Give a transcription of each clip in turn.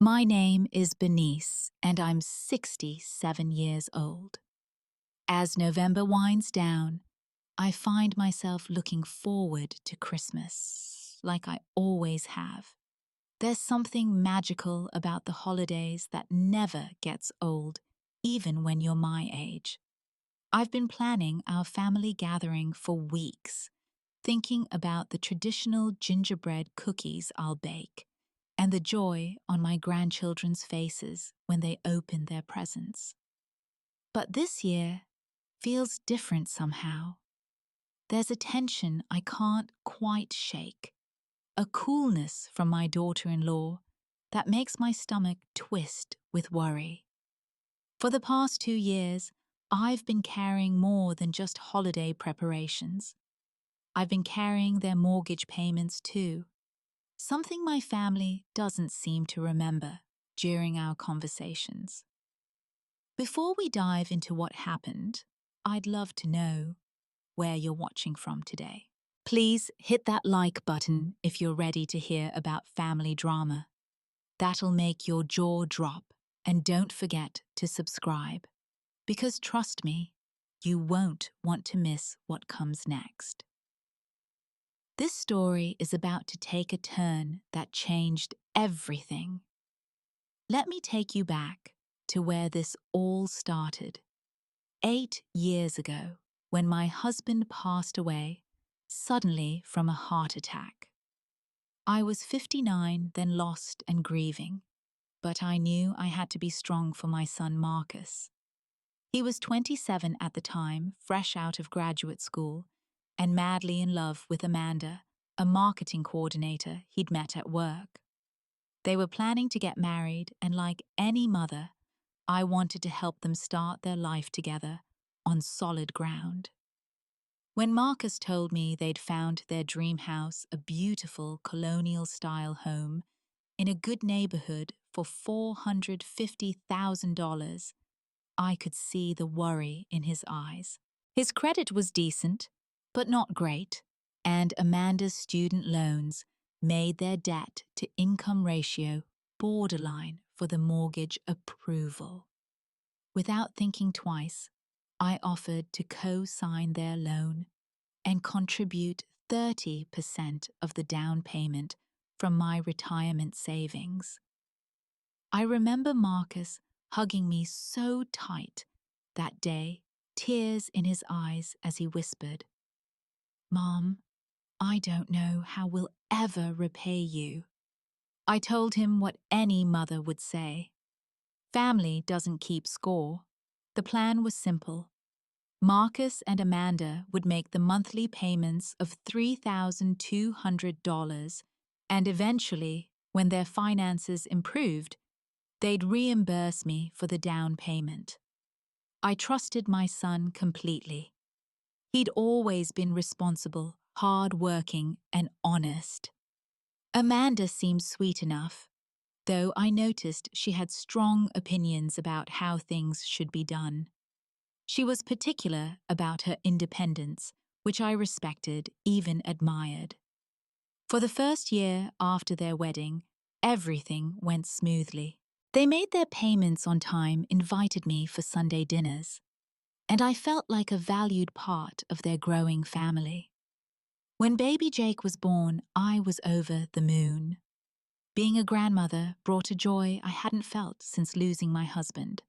My name is Bernice, and I'm 67 years old. As November winds down, I find myself looking forward to Christmas, like I always have. There's something magical about the holidays that never gets old, even when you're my age. I've been planning our family gathering for weeks, thinking about the traditional gingerbread cookies I'll bake and the joy on my grandchildren's faces when they open their presents. But this year feels different somehow. There's a tension I can't quite shake, a coolness from my daughter-in-law that makes my stomach twist with worry. For the past 2 years, I've been carrying more than just holiday preparations. I've been carrying their mortgage payments too, something my family doesn't seem to remember during our conversations. Before we dive into what happened, I'd love to know where you're watching from today. Please hit that like button if you're ready to hear about family drama. That'll make your jaw drop, and don't forget to subscribe, because trust me, you won't want to miss what comes next. This story is about to take a turn that changed everything. Let me take you back to where this all started. 8 years ago, when my husband passed away, suddenly from a heart attack. I was 59, then lost and grieving, but I knew I had to be strong for my son Marcus. He was 27 at the time, fresh out of graduate school, and madly in love with Amanda, a marketing coordinator he'd met at work. They were planning to get married, and like any mother, I wanted to help them start their life together on solid ground. When Marcus told me they'd found their dream house, a beautiful colonial-style home in a good neighborhood for $450,000, I could see the worry in his eyes. His credit was decent, but not great, and Amanda's student loans made their debt-to-income ratio borderline for the mortgage approval. Without thinking twice, I offered to co-sign their loan and contribute 30% of the down payment from my retirement savings. I remember Marcus hugging me so tight that day, tears in his eyes as he whispered, "Mom, I don't know how we'll ever repay you." I told him what any mother would say. Family doesn't keep score. The plan was simple. Marcus and Amanda would make the monthly payments of $3,200, and eventually, when their finances improved, they'd reimburse me for the down payment. I trusted my son completely. He'd always been responsible, hard-working, and honest. Amanda seemed sweet enough, though I noticed she had strong opinions about how things should be done. She was particular about her independence, which I respected, even admired. For the first year after their wedding, everything went smoothly. They made their payments on time, invited me for Sunday dinners, and I felt like a valued part of their growing family. When baby Jake was born, I was over the moon. Being a grandmother brought a joy I hadn't felt since losing my husband.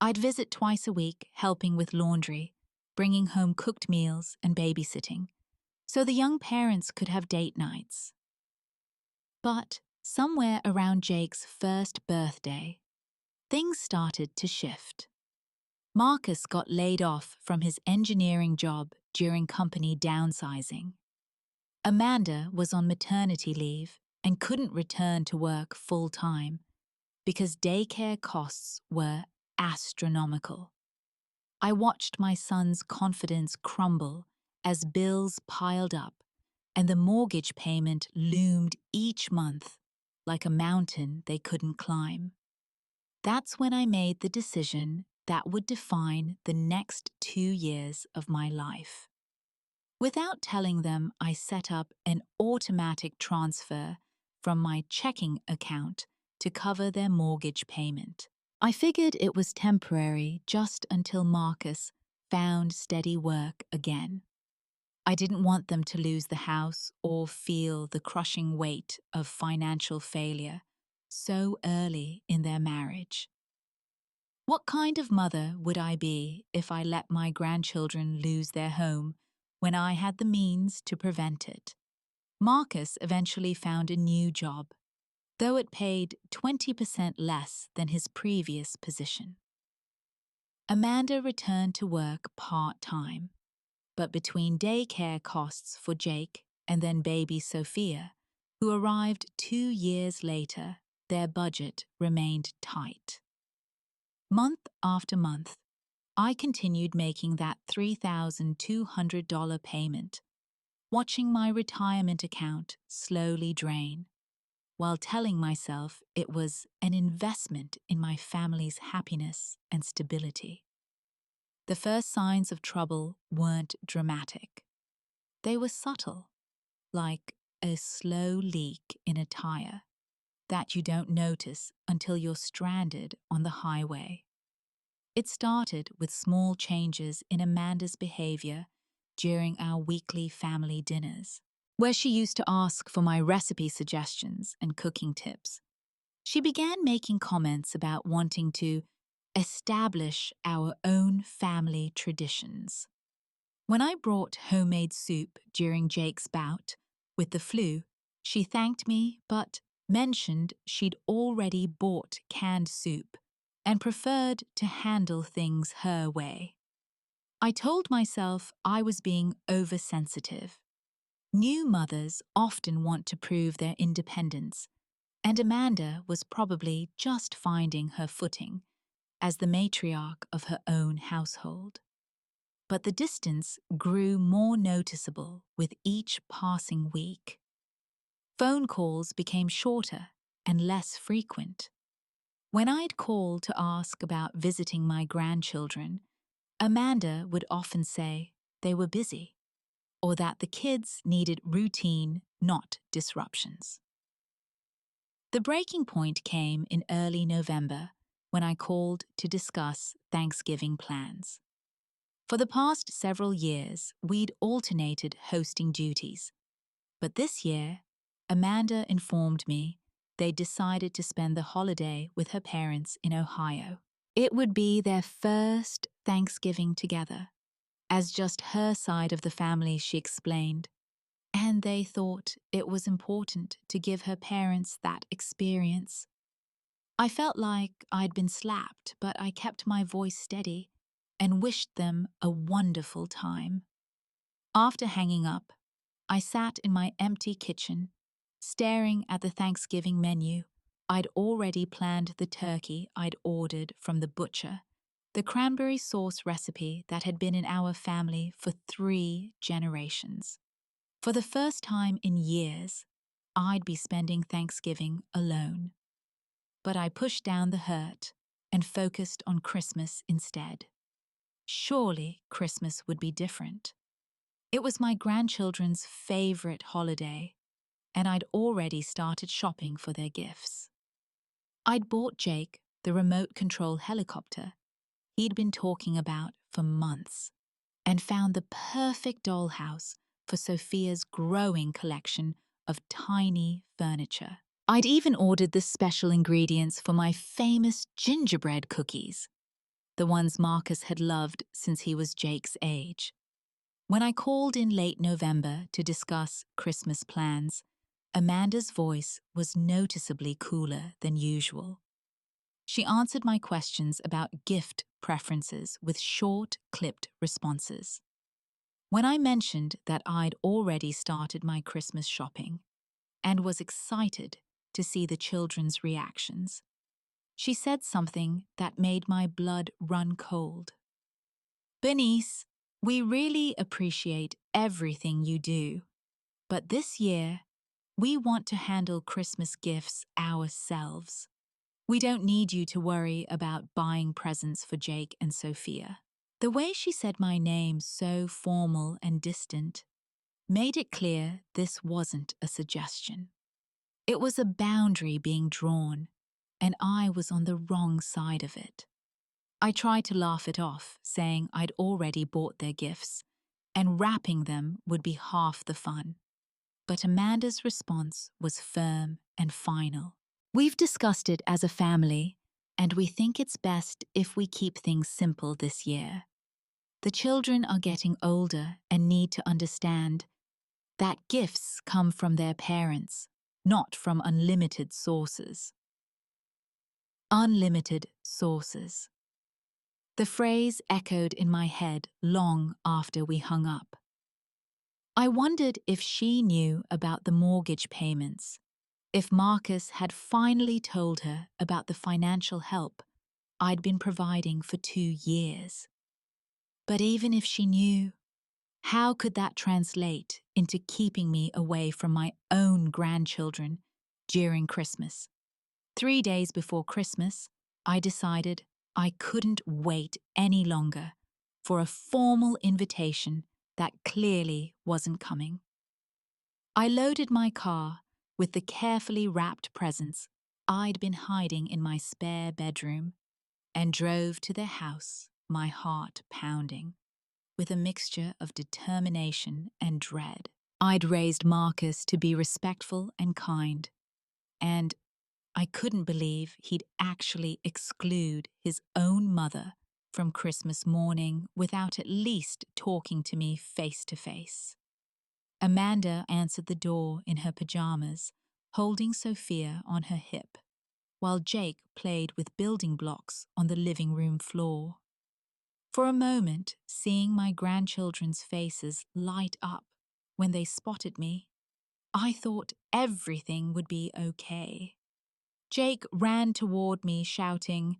I'd visit twice a week, helping with laundry, bringing home cooked meals and babysitting, so the young parents could have date nights. But somewhere around Jake's first birthday, things started to shift. Marcus got laid off from his engineering job during company downsizing. Amanda was on maternity leave and couldn't return to work full-time because daycare costs were astronomical. I watched my son's confidence crumble as bills piled up and the mortgage payment loomed each month like a mountain they couldn't climb. That's when I made the decision that would define the next 2 years of my life. Without telling them, I set up an automatic transfer from my checking account to cover their mortgage payment. I figured it was temporary just until Marcus found steady work again. I didn't want them to lose the house or feel the crushing weight of financial failure so early in their marriage. What kind of mother would I be if I let my grandchildren lose their home when I had the means to prevent it? Marcus eventually found a new job, though it paid 20% less than his previous position. Amanda returned to work part-time, but between daycare costs for Jake and then baby Sophia, who arrived 2 years later, their budget remained tight. Month after month, I continued making that $3,200 payment, watching my retirement account slowly drain, while telling myself it was an investment in my family's happiness and stability. The first signs of trouble weren't dramatic. They were subtle, like a slow leak in a tire that you don't notice until you're stranded on the highway. It started with small changes in Amanda's behavior during our weekly family dinners, where she used to ask for my recipe suggestions and cooking tips. She began making comments about wanting to establish our own family traditions. When I brought homemade soup during Jake's bout with the flu, she thanked me but mentioned she'd already bought canned soup and preferred to handle things her way. I told myself I was being oversensitive. New mothers often want to prove their independence, and Amanda was probably just finding her footing as the matriarch of her own household. But the distance grew more noticeable with each passing week. Phone calls became shorter and less frequent. When I'd call to ask about visiting my grandchildren, Amanda would often say they were busy, or that the kids needed routine, not disruptions. The breaking point came in early November when I called to discuss Thanksgiving plans. For the past several years, we'd alternated hosting duties. But this year, Amanda informed me they decided to spend the holiday with her parents in Ohio. It would be their first Thanksgiving together, as just her side of the family, she explained, and they thought it was important to give her parents that experience. I felt like I'd been slapped, but I kept my voice steady and wished them a wonderful time. After hanging up, I sat in my empty kitchen, staring at the Thanksgiving menu. I'd already planned the turkey I'd ordered from the butcher, the cranberry sauce recipe that had been in our family for 3 generations. For the first time in years, I'd be spending Thanksgiving alone. But I pushed down the hurt and focused on Christmas instead. Surely Christmas would be different. It was my grandchildren's favorite holiday, and I'd already started shopping for their gifts. I'd bought Jake the remote control helicopter he'd been talking about for months, and found the perfect dollhouse for Sophia's growing collection of tiny furniture. I'd even ordered the special ingredients for my famous gingerbread cookies, the ones Marcus had loved since he was Jake's age. When I called in late November to discuss Christmas plans, Amanda's voice was noticeably cooler than usual. She answered my questions about gift preferences with short, clipped responses. When I mentioned that I'd already started my Christmas shopping and was excited to see the children's reactions, she said something that made my blood run cold. "Bernice, we really appreciate everything you do, but this year, we want to handle Christmas gifts ourselves. We don't need you to worry about buying presents for Jake and Sophia." The way she said my name, so formal and distant, made it clear this wasn't a suggestion. It was a boundary being drawn, and I was on the wrong side of it. I tried to laugh it off, saying I'd already bought their gifts, and wrapping them would be half the fun. But Amanda's response was firm and final. We've discussed it as a family, and we think it's best if we keep things simple this year. The children are getting older and need to understand that gifts come from their parents, not from unlimited sources. Unlimited sources. The phrase echoed in my head long after we hung up. I wondered if she knew about the mortgage payments, if Marcus had finally told her about the financial help I'd been providing for 2 years. But even if she knew, how could that translate into keeping me away from my own grandchildren during Christmas? 3 days before Christmas, I decided I couldn't wait any longer for a formal invitation that clearly wasn't coming. I loaded my car with the carefully wrapped presents I'd been hiding in my spare bedroom and drove to their house, my heart pounding, with a mixture of determination and dread. I'd raised Marcus to be respectful and kind, and I couldn't believe he'd actually exclude his own mother from Christmas morning without at least talking to me face to face. Amanda answered the door in her pajamas, holding Sophia on her hip, while Jake played with building blocks on the living room floor. For a moment, seeing my grandchildren's faces light up when they spotted me, I thought everything would be okay. Jake ran toward me shouting,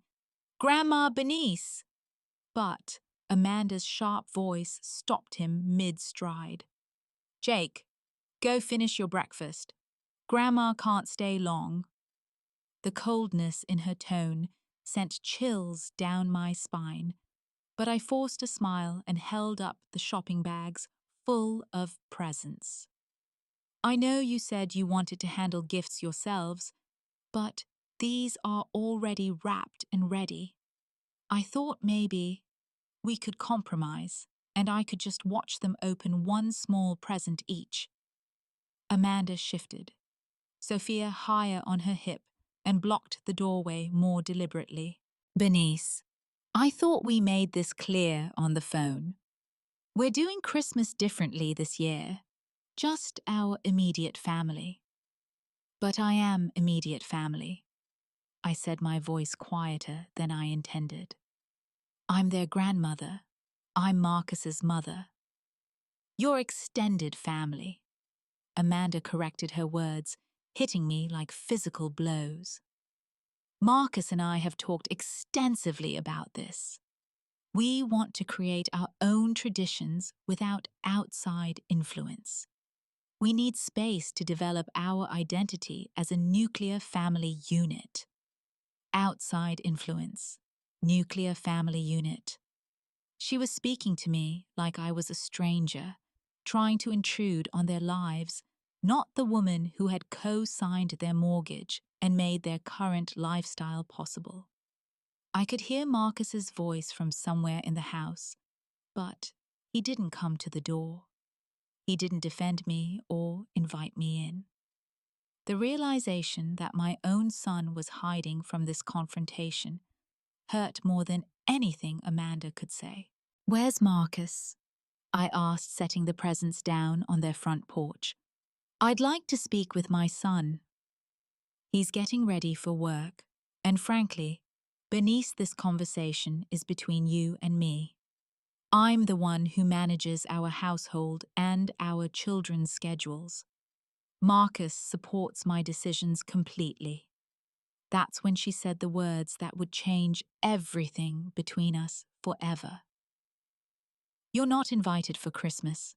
"Grandma Bernice!" But Amanda's sharp voice stopped him mid-stride. "Jake, go finish your breakfast. Grandma can't stay long." The coldness in her tone sent chills down my spine, but I forced a smile and held up the shopping bags full of presents. "I know you said you wanted to handle gifts yourselves, but these are already wrapped and ready. I thought maybe we could compromise and I could just watch them open one small present each." Amanda shifted, Sophia higher on her hip, and blocked the doorway more deliberately. "Bernice, I thought we made this clear on the phone. We're doing Christmas differently this year, just our immediate family." "But I am immediate family," I said, my voice quieter than I intended. "I'm their grandmother. I'm Marcus's mother." "Your extended family," Amanda corrected her words, hitting me like physical blows. "Marcus and I have talked extensively about this. We want to create our own traditions without outside influence. We need space to develop our identity as a nuclear family unit." Outside influence, nuclear family unit. She was speaking to me like I was a stranger, trying to intrude on their lives, not the woman who had co-signed their mortgage and made their current lifestyle possible. I could hear Marcus's voice from somewhere in the house, but he didn't come to the door. He didn't defend me or invite me in. The realization that my own son was hiding from this confrontation hurt more than anything Amanda could say. "Where's Marcus?" I asked, setting the presents down on their front porch. "I'd like to speak with my son." "He's getting ready for work, and frankly, Bernice, this conversation is between you and me. I'm the one who manages our household and our children's schedules. Marcus supports my decisions completely." That's when she said the words that would change everything between us forever. "You're not invited for Christmas.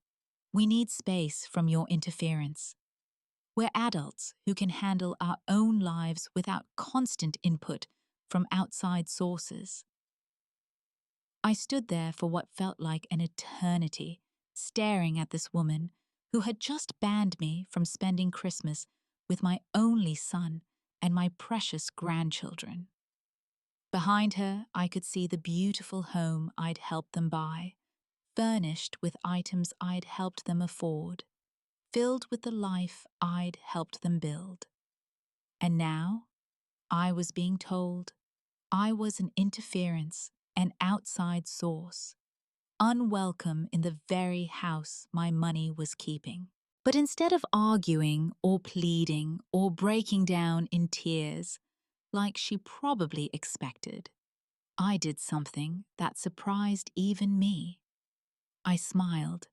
We need space from your interference. We're adults who can handle our own lives without constant input from outside sources." I stood there for what felt like an eternity, staring at this woman who had just banned me from spending Christmas with my only son and my precious grandchildren. Behind her, I could see the beautiful home I'd helped them buy, furnished with items I'd helped them afford, filled with the life I'd helped them build. And now, I was being told I was an interference, an outside source, unwelcome in the very house my money was keeping. But instead of arguing or pleading or breaking down in tears, like she probably expected, I did something that surprised even me. I smiled,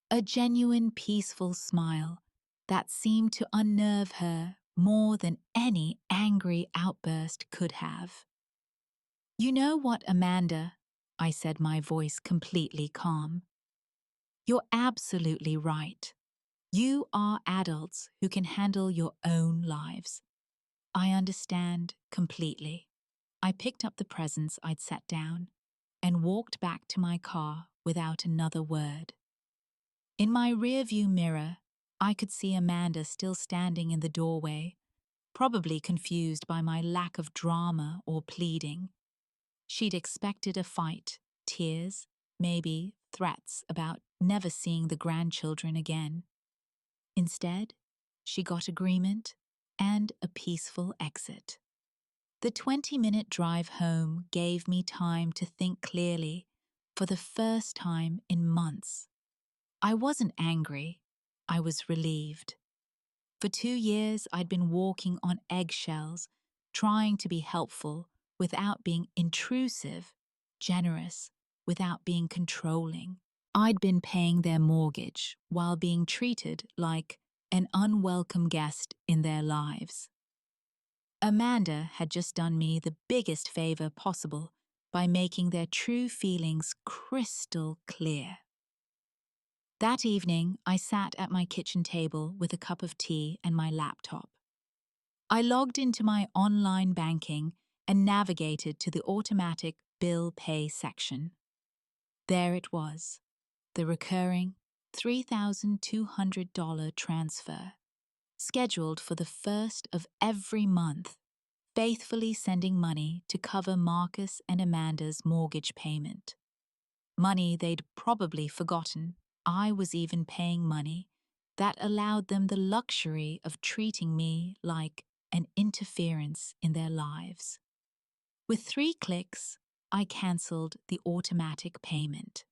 a genuine peaceful smile that seemed to unnerve her more than any angry outburst could have. "You know what, Amanda?" I said, my voice completely calm. "You're absolutely right. You are adults who can handle your own lives. I understand completely." I picked up the presents I'd set down and walked back to my car without another word. In my rearview mirror, I could see Amanda still standing in the doorway, probably confused by my lack of drama or pleading. She'd expected a fight, tears, maybe threats about never seeing the grandchildren again. Instead, she got agreement and a peaceful exit. The 20-minute drive home gave me time to think clearly for the first time in months. I wasn't angry, I was relieved. For 2 years, I'd been walking on eggshells, trying to be helpful without being intrusive, generous without being controlling. I'd been paying their mortgage while being treated like an unwelcome guest in their lives. Amanda had just done me the biggest favor possible by making their true feelings crystal clear. That evening, I sat at my kitchen table with a cup of tea and my laptop. I logged into my online banking and navigated to the automatic bill pay section. There it was, the recurring $3,200 transfer, scheduled for the first of every month, faithfully sending money to cover Marcus and Amanda's mortgage payment. Money they'd probably forgotten I was even paying money that allowed them the luxury of treating me like an interference in their lives. With 3 clicks, I cancelled the automatic payment.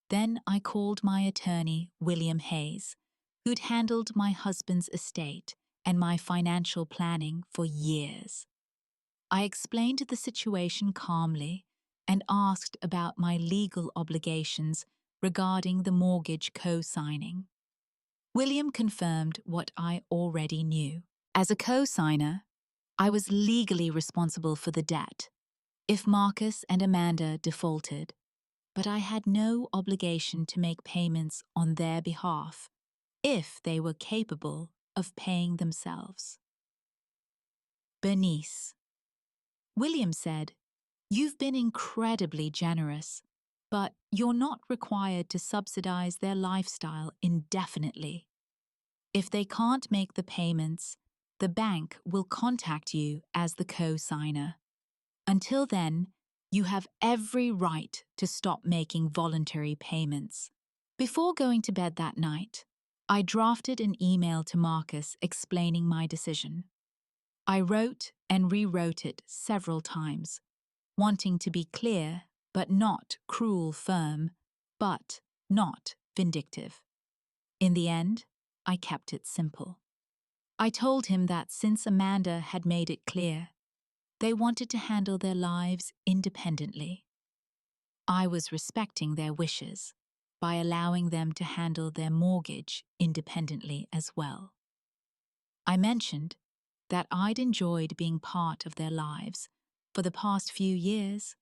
Then I called my attorney, William Hayes, who'd handled my husband's estate and my financial planning for years. I explained the situation calmly and asked about my legal obligations regarding the mortgage co-signing. William confirmed what I already knew. As a co-signer, I was legally responsible for the debt if Marcus and Amanda defaulted, but I had no obligation to make payments on their behalf if they were capable of paying themselves. Bernice. William said, "You've been incredibly generous, but you're not required to subsidize their lifestyle indefinitely. If they can't make the payments, the bank will contact you as the co-signer. Until then, you have every right to stop making voluntary payments." Before going to bed that night, I drafted an email to Marcus explaining my decision. I wrote and rewrote it several times, wanting to be clear but not cruel firm, but not vindictive. In the end, I kept it simple. I told him that since Amanda had made it clear, they wanted to handle their lives independently. I was respecting their wishes by allowing them to handle their mortgage independently as well. I mentioned that I'd enjoyed being part of their lives for the past few years,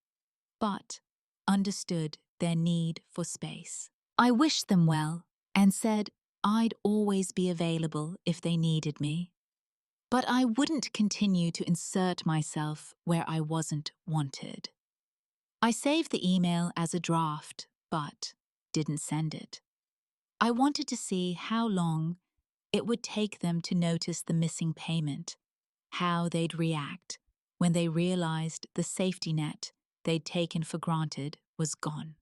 but understood their need for space. I wished them well and said I'd always be available if they needed me, but I wouldn't continue to insert myself where I wasn't wanted. I saved the email as a draft, but didn't send it. I wanted to see how long it would take them to notice the missing payment how they'd react when they realized the safety net they'd taken for granted was gone.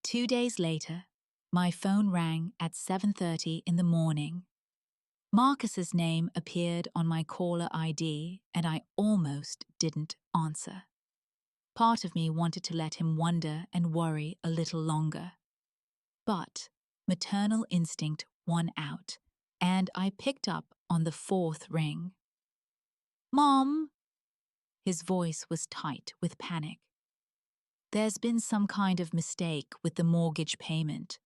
2 days later, my phone rang at 7:30 in the morning. Marcus's name appeared on my caller ID, and I almost didn't answer. Part of me wanted to let him wonder and worry a little longer. But maternal instinct won out, and I picked up on the fourth ring. "Mom!" His voice was tight with panic. "There's been some kind of mistake with the mortgage payment.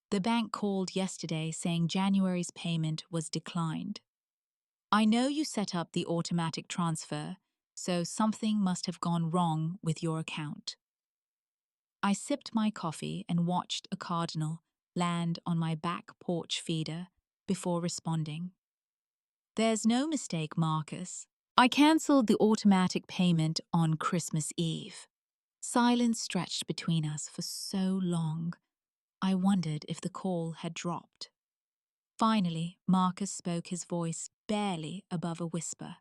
The bank called yesterday saying January's payment was declined. I know you set up the automatic transfer, so something must have gone wrong with your account." I sipped my coffee and watched a cardinal land on my back porch feeder before responding. "There's no mistake, Marcus. I cancelled the automatic payment on Christmas Eve." Silence stretched between us for so long, I wondered if the call had dropped. Finally, Marcus spoke, his voice barely above a whisper.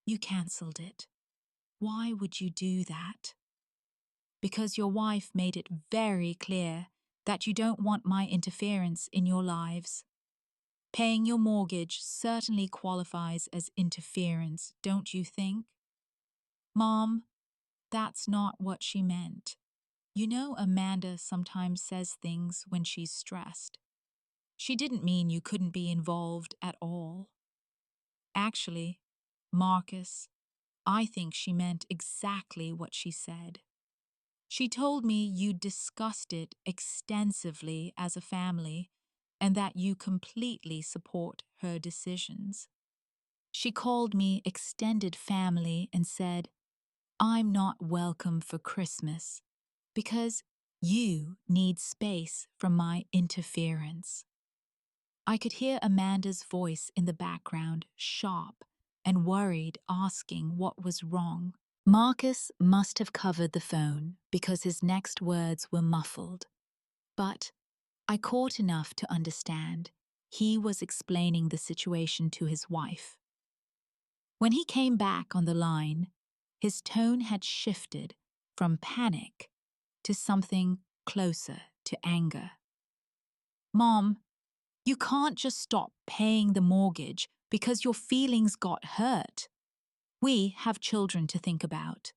"You cancelled it. Why would you do that?" "Because your wife made it very clear that you don't want my interference in your lives. Paying your mortgage certainly qualifies as interference, don't you think?" "Mom, that's not what she meant. You know Amanda sometimes says things when she's stressed. She didn't mean you couldn't be involved at all." "Actually, Marcus, I think she meant exactly what she said. She told me you discussed it extensively as a family and that you completely support her decisions. She called me extended family and said, 'I'm not welcome for Christmas because you need space from my interference.'" I could hear Amanda's voice in the background, sharp and worried, asking what was wrong. Marcus must have covered the phone because his next words were muffled. But I caught enough to understand he was explaining the situation to his wife. When he came back on the line, his tone had shifted from panic to something closer to anger. "Mom, you can't just stop paying the mortgage because your feelings got hurt. We have children to think about.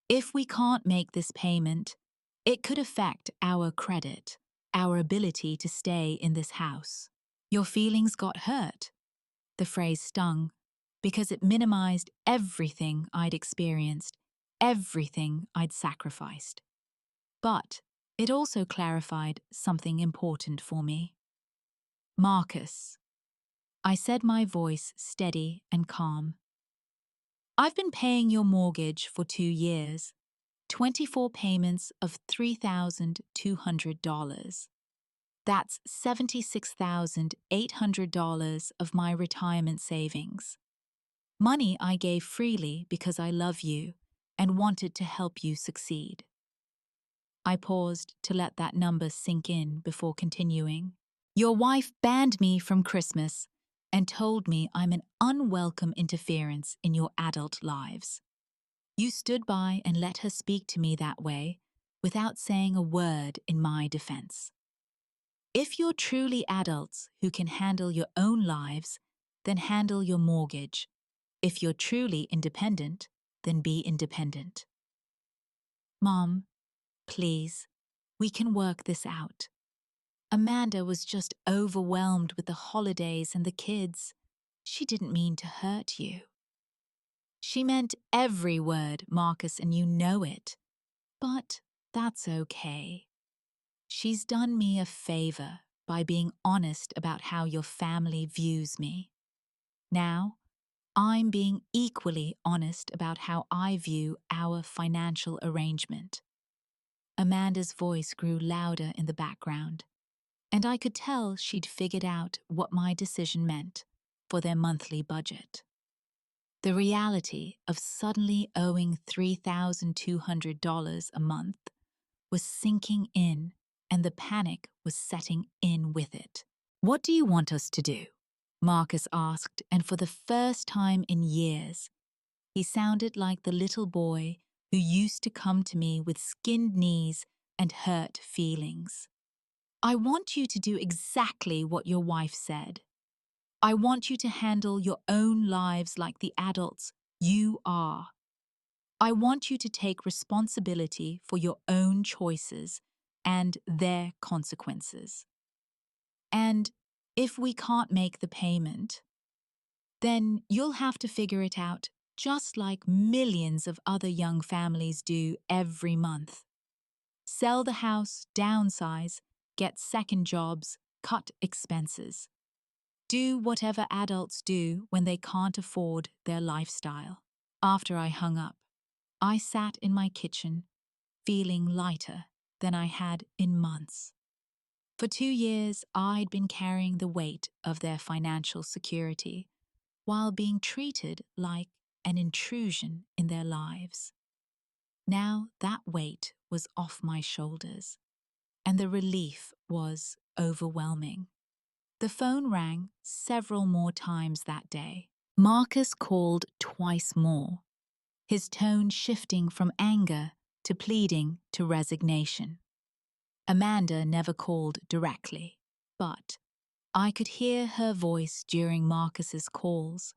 If we can't make this payment, it could affect our credit, our ability to stay in this house." "Your feelings got hurt." The phrase stung because it minimized everything I'd experienced, everything I'd sacrificed. But it also clarified something important for me. "Marcus," I said, my voice steady and calm, "I've been paying your mortgage for 2 years, 24 payments of $3,200. That's $76,800 of my retirement savings. Money I gave freely because I love you and wanted to help you succeed." I paused to let that number sink in before continuing. "Your wife banned me from Christmas and told me I'm an unwelcome interference in your adult lives. You stood by and let her speak to me that way without saying a word in my defense. If you're truly adults who can handle your own lives, then handle your mortgage. If you're truly independent, then be independent." "Mom, please, we can work this out. Amanda was just overwhelmed with the holidays and the kids. She didn't mean to hurt you." "She meant every word, Marcus, and you know it. But that's okay. She's done me a favor by being honest about how your family views me. Now, I'm being equally honest about how I view our financial arrangement." Amanda's voice grew louder in the background, and I could tell she'd figured out what my decision meant for their monthly budget. The reality of suddenly owing $3,200 a month was sinking in, and the panic was setting in with it. "What do you want us to do?" Marcus asked, and for the first time in years, he sounded like the little boy who used to come to me with skinned knees and hurt feelings. I want you to do exactly what your wife said. I want you to handle your own lives like the adults you are. I want you to take responsibility for your own choices and their consequences. And if we can't make the payment, then you'll have to figure it out just like millions of other young families do every month. Sell the house, downsize, get second jobs, cut expenses. Do whatever adults do when they can't afford their lifestyle. After I hung up, I sat in my kitchen, feeling lighter than I had in months. For 2 years, I'd been carrying the weight of their financial security while being treated like an intrusion in their lives. Now that weight was off my shoulders, and the relief was overwhelming. The phone rang several more times that day. Marcus called twice more, his tone shifting from anger to pleading to resignation. Amanda never called directly, but I could hear her voice during Marcus's calls,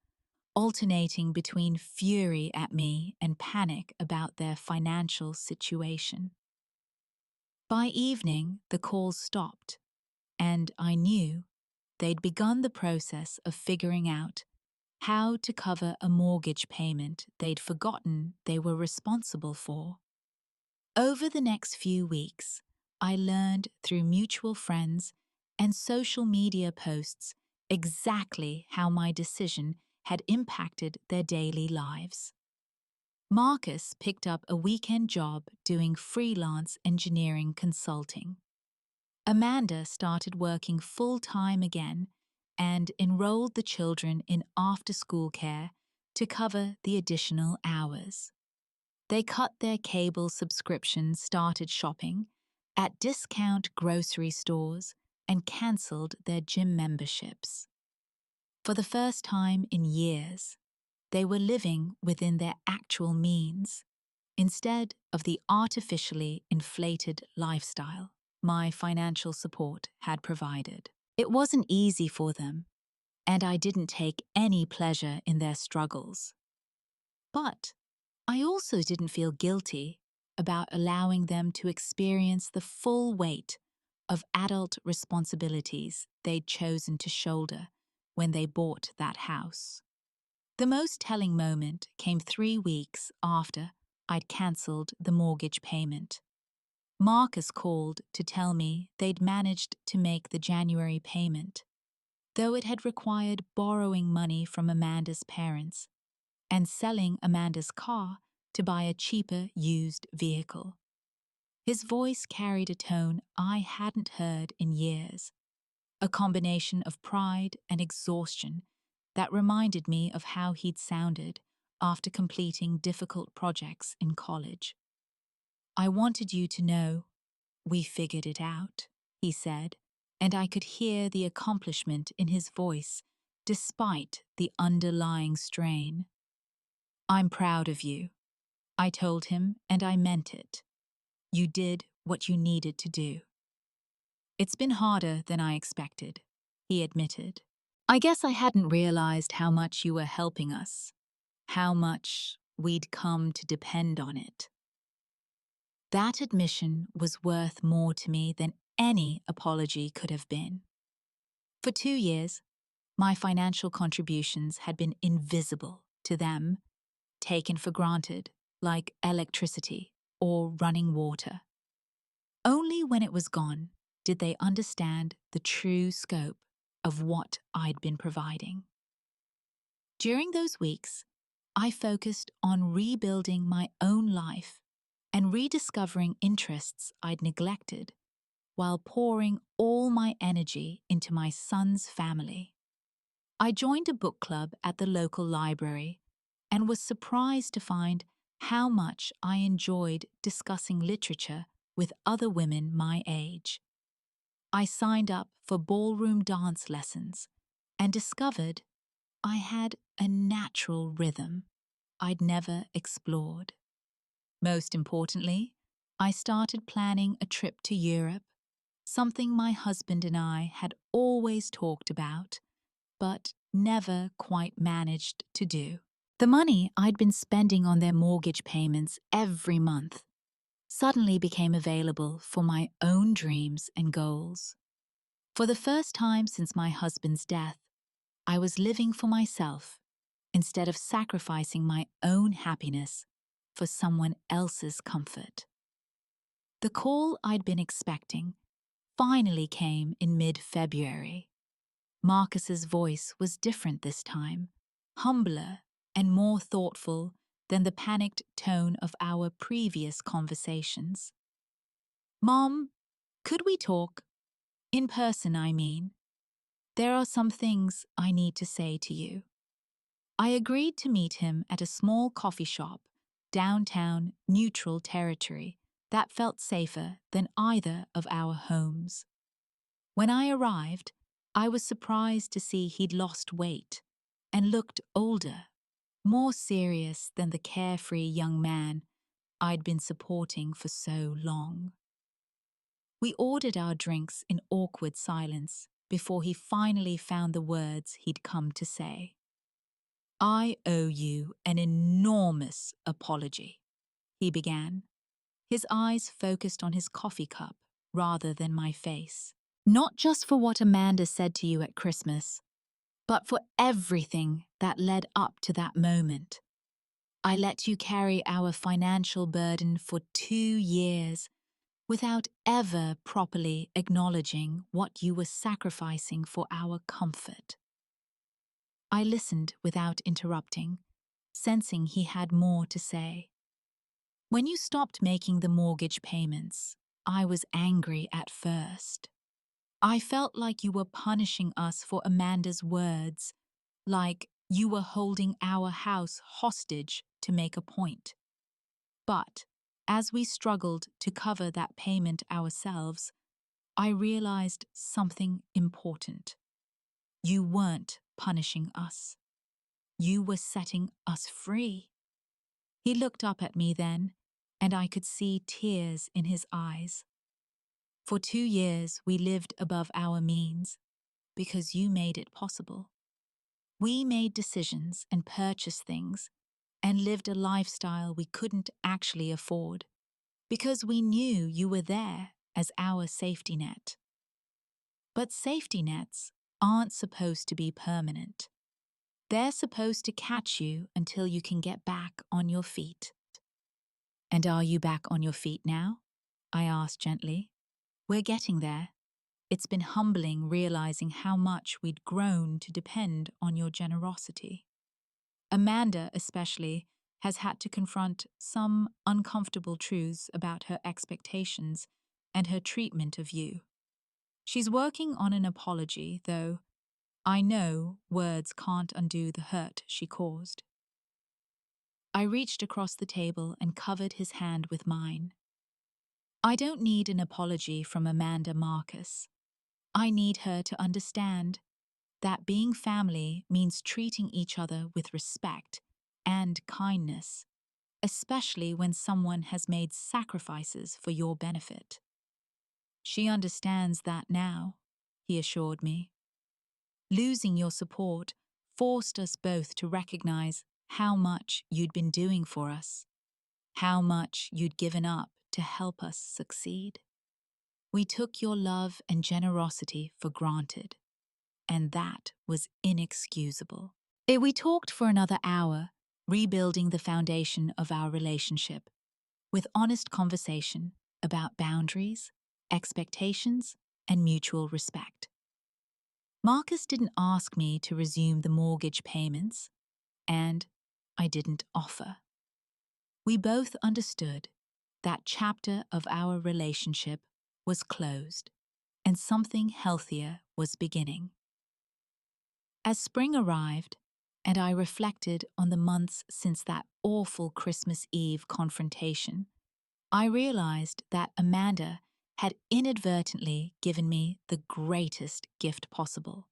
alternating between fury at me and panic about their financial situation. By evening, the calls stopped, and I knew they'd begun the process of figuring out how to cover a mortgage payment they'd forgotten they were responsible for. Over the next few weeks, I learned through mutual friends and social media posts exactly how my decision had impacted their daily lives. Marcus picked up a weekend job doing freelance engineering consulting. Amanda started working full-time again and enrolled the children in after-school care to cover the additional hours. They cut their cable subscriptions, started shopping at discount grocery stores, and cancelled their gym memberships. For the first time in years, they were living within their actual means, instead of the artificially inflated lifestyle my financial support had provided. It wasn't easy for them, and I didn't take any pleasure in their struggles. But I also didn't feel guilty about allowing them to experience the full weight of adult responsibilities they'd chosen to shoulder when they bought that house. The most telling moment came 3 weeks after I'd cancelled the mortgage payment. Marcus called to tell me they'd managed to make the January payment, though it had required borrowing money from Amanda's parents and selling Amanda's car to buy a cheaper used vehicle. His voice carried a tone I hadn't heard in years, a combination of pride and exhaustion that reminded me of how he'd sounded after completing difficult projects in college. "I wanted you to know we figured it out," he said, and I could hear the accomplishment in his voice despite the underlying strain. "I'm proud of you," I told him, and I meant it. "You did what you needed to do." "It's been harder than I expected," he admitted. "I guess I hadn't realized how much you were helping us, how much we'd come to depend on it." That admission was worth more to me than any apology could have been. For 2 years, my financial contributions had been invisible to them, taken for granted, like electricity or running water. Only when it was gone did they understand the true scope of what I'd been providing. During those weeks, I focused on rebuilding my own life and rediscovering interests I'd neglected while pouring all my energy into my son's family. I joined a book club at the local library and was surprised to find how much I enjoyed discussing literature with other women my age. I signed up for ballroom dance lessons and discovered I had a natural rhythm I'd never explored. Most importantly, I started planning a trip to Europe, something my husband and I had always talked about, but never quite managed to do. The money I'd been spending on their mortgage payments every month suddenly became available for my own dreams and goals. For the first time since my husband's death, I was living for myself instead of sacrificing my own happiness for someone else's comfort. The call I'd been expecting finally came in mid-February. Marcus's voice was different this time, humbler and more thoughtful than the panicked tone of our previous conversations. "Mom, could we talk? In person, I mean. There are some things I need to say to you." I agreed to meet him at a small coffee shop, downtown neutral territory that felt safer than either of our homes. When I arrived, I was surprised to see he'd lost weight and looked older, more serious than the carefree young man I'd been supporting for so long. We ordered our drinks in awkward silence before he finally found the words he'd come to say. "I owe you an enormous apology," he began, his eyes focused on his coffee cup rather than my face. "Not just for what Amanda said to you at Christmas, but for everything that led up to that moment. I let you carry our financial burden for 2 years without ever properly acknowledging what you were sacrificing for our comfort." I listened without interrupting, sensing he had more to say. "When you stopped making the mortgage payments, I was angry at first. I felt like you were punishing us for Amanda's words, like you were holding our house hostage to make a point. But as we struggled to cover that payment ourselves, I realized something important. You weren't punishing us. You were setting us free." He looked up at me then, and I could see tears in his eyes. "For 2 years, we lived above our means because you made it possible. We made decisions and purchased things and lived a lifestyle we couldn't actually afford because we knew you were there as our safety net. But safety nets aren't supposed to be permanent. They're supposed to catch you until you can get back on your feet." "And are you back on your feet now?" I asked gently. "We're getting there. It's been humbling realizing how much we'd grown to depend on your generosity. Amanda, especially, has had to confront some uncomfortable truths about her expectations and her treatment of you. She's working on an apology, though I know words can't undo the hurt she caused." I reached across the table and covered his hand with mine. "I don't need an apology from Amanda Marcus. I need her to understand that being family means treating each other with respect and kindness, especially when someone has made sacrifices for your benefit." "She understands that now," he assured me. "Losing your support forced us both to recognize how much you'd been doing for us, how much you'd given up to help us succeed. We took your love and generosity for granted, and that was inexcusable." We talked for another hour, rebuilding the foundation of our relationship, with honest conversation about boundaries, expectations, and mutual respect. Marcus didn't ask me to resume the mortgage payments, and I didn't offer. We both understood that chapter of our relationship was closed, and something healthier was beginning. As spring arrived, and I reflected on the months since that awful Christmas Eve confrontation, I realized that Amanda had inadvertently given me the greatest gift possible.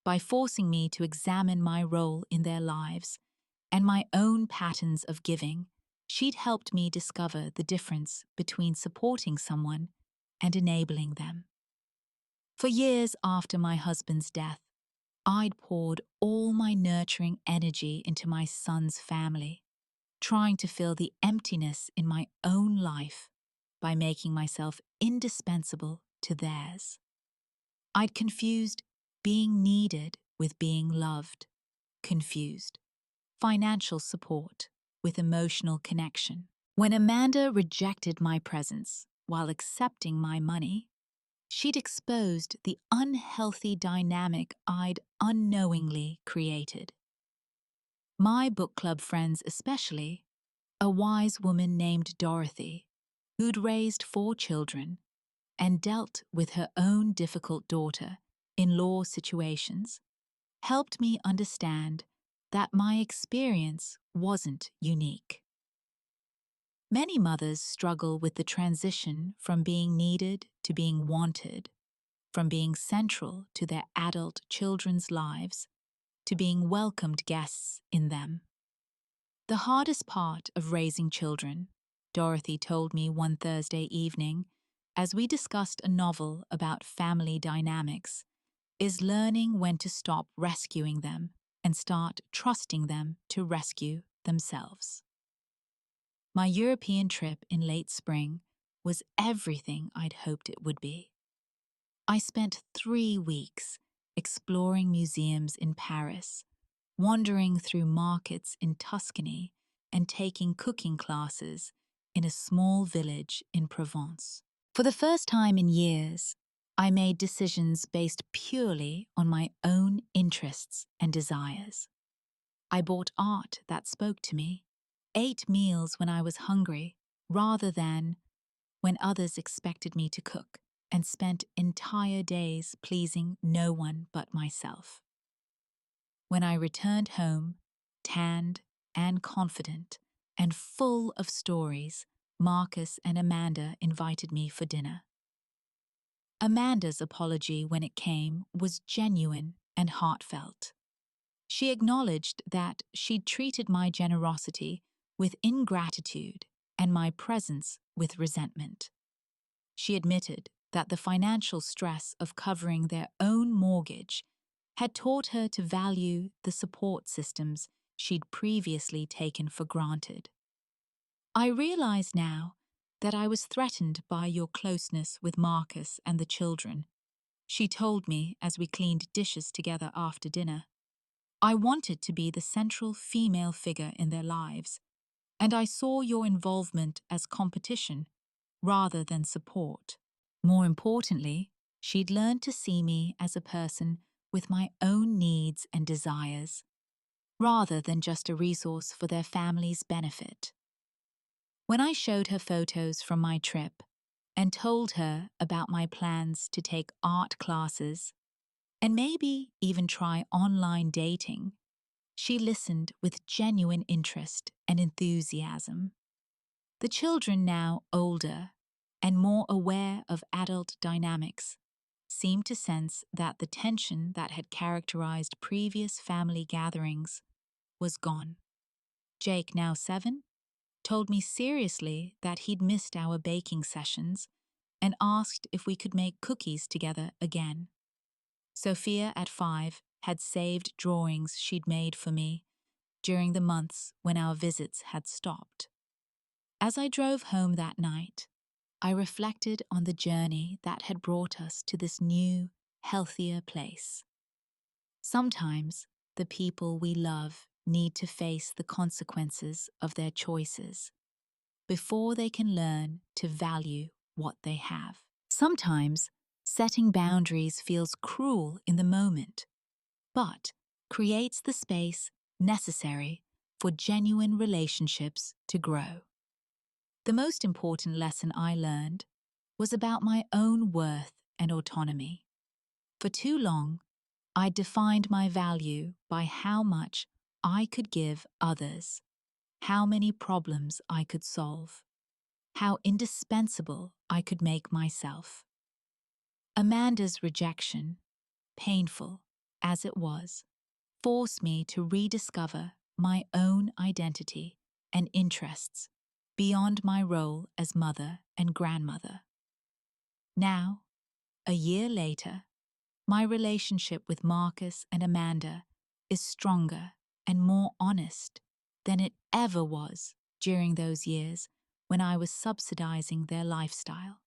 by forcing me to examine my role in their lives and my own patterns of giving. She'd helped me discover the difference between supporting someone and enabling them. For years after my husband's death, I'd poured all my nurturing energy into my son's family, trying to fill the emptiness in my own life by making myself indispensable to theirs. I'd confused being needed with being loved, confused financial support with emotional connection. When Amanda rejected my presence while accepting my money, she'd exposed the unhealthy dynamic I'd unknowingly created. My book club friends especially, a wise woman named Dorothy, who'd raised 4 children and dealt with her own difficult daughter-in-law situations, helped me understand that my experience wasn't unique. Many mothers struggle with the transition from being needed to being wanted, from being central to their adult children's lives to being welcomed guests in them. The hardest part of raising children, Dorothy told me one Thursday evening as we discussed a novel about family dynamics, is learning when to stop rescuing them and start trusting them to rescue themselves. My European trip in late spring was everything I'd hoped it would be. I spent 3 weeks exploring museums in Paris, wandering through markets in Tuscany, and taking cooking classes in a small village in Provence. For the first time in years, I made decisions based purely on my own interests and desires. I bought art that spoke to me, ate meals when I was hungry rather than when others expected me to cook, and spent entire days pleasing no one but myself. When I returned home, tanned and confident and full of stories, Marcus and Amanda invited me for dinner. Amanda's apology when it came was genuine and heartfelt. She acknowledged that she'd treated my generosity with ingratitude and my presence with resentment. She admitted that the financial stress of covering their own mortgage had taught her to value the support systems she'd previously taken for granted. I realize now that I was threatened by your closeness with Marcus and the children, she told me as we cleaned dishes together after dinner. I wanted to be the central female figure in their lives, and I saw your involvement as competition rather than support. More importantly, she'd learned to see me as a person with my own needs and desires, rather than just a resource for their family's benefit. When I showed her photos from my trip and told her about my plans to take art classes and maybe even try online dating, she listened with genuine interest and enthusiasm. The children, now older and more aware of adult dynamics, seemed to sense that the tension that had characterized previous family gatherings was gone. Jake, now 7, told me seriously that he'd missed our baking sessions and asked if we could make cookies together again. Sophia, at 5, had saved drawings she'd made for me during the months when our visits had stopped. As I drove home that night, I reflected on the journey that had brought us to this new, healthier place. Sometimes the people we love need to face the consequences of their choices before they can learn to value what they have. Sometimes setting boundaries feels cruel in the moment, but creates the space necessary for genuine relationships to grow. The most important lesson I learned was about my own worth and autonomy. For too long, I defined my value by how much I could give others, how many problems I could solve, how indispensable I could make myself. Amanda's rejection, painful as it was, forced me to rediscover my own identity and interests beyond my role as mother and grandmother. Now, a year later, my relationship with Marcus and Amanda is stronger and more honest than it ever was during those years when I was subsidizing their lifestyle.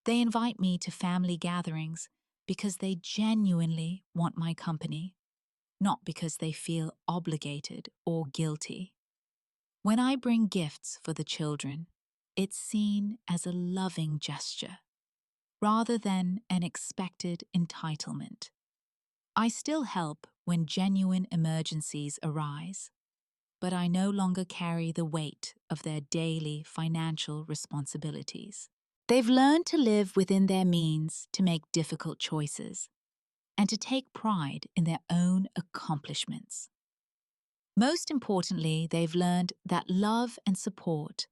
They invite me to family gatherings because they genuinely want my company, not because they feel obligated or guilty. When I bring gifts for the children, it's seen as a loving gesture rather than an expected entitlement. I still help when genuine emergencies arise, but I no longer carry the weight of their daily financial responsibilities. They've learned to live within their means to make difficult choices and to take pride in their own accomplishments. Most importantly, they've learned that love and support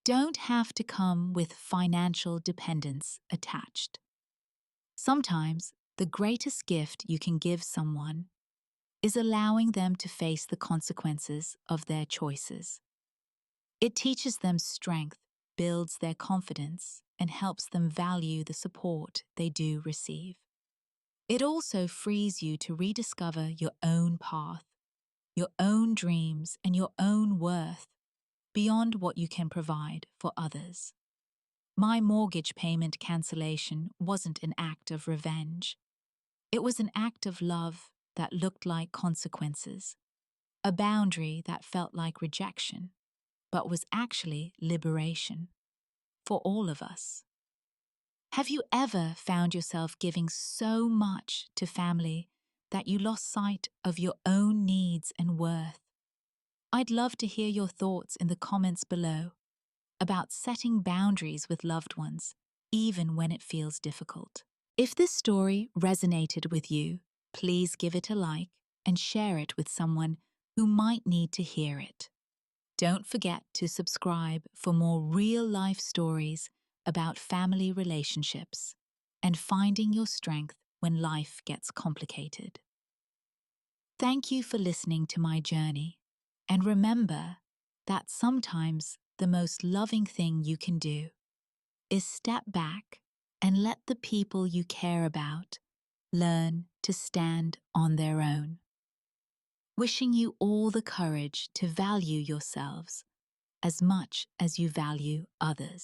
don't have to come with financial dependence attached. Sometimes, the greatest gift you can give someone is allowing them to face the consequences of their choices. It teaches them strength, builds their confidence, and helps them value the support they do receive. It also frees you to rediscover your own path, your own dreams, and your own worth beyond what you can provide for others. My mortgage payment cancellation wasn't an act of revenge. It was an act of love that looked like consequences, a boundary that felt like rejection, but was actually liberation for all of us. Have you ever found yourself giving so much to family that you lost sight of your own needs and worth? I'd love to hear your thoughts in the comments below about setting boundaries with loved ones, even when it feels difficult. If this story resonated with you, please give it a like and share it with someone who might need to hear it. Don't forget to subscribe for more real-life stories about family relationships and finding your strength when life gets complicated. Thank you for listening to my journey, and remember that sometimes the most loving thing you can do is step back and let the people you care about learn to stand on their own. Wishing you all the courage to value yourselves as much as you value others.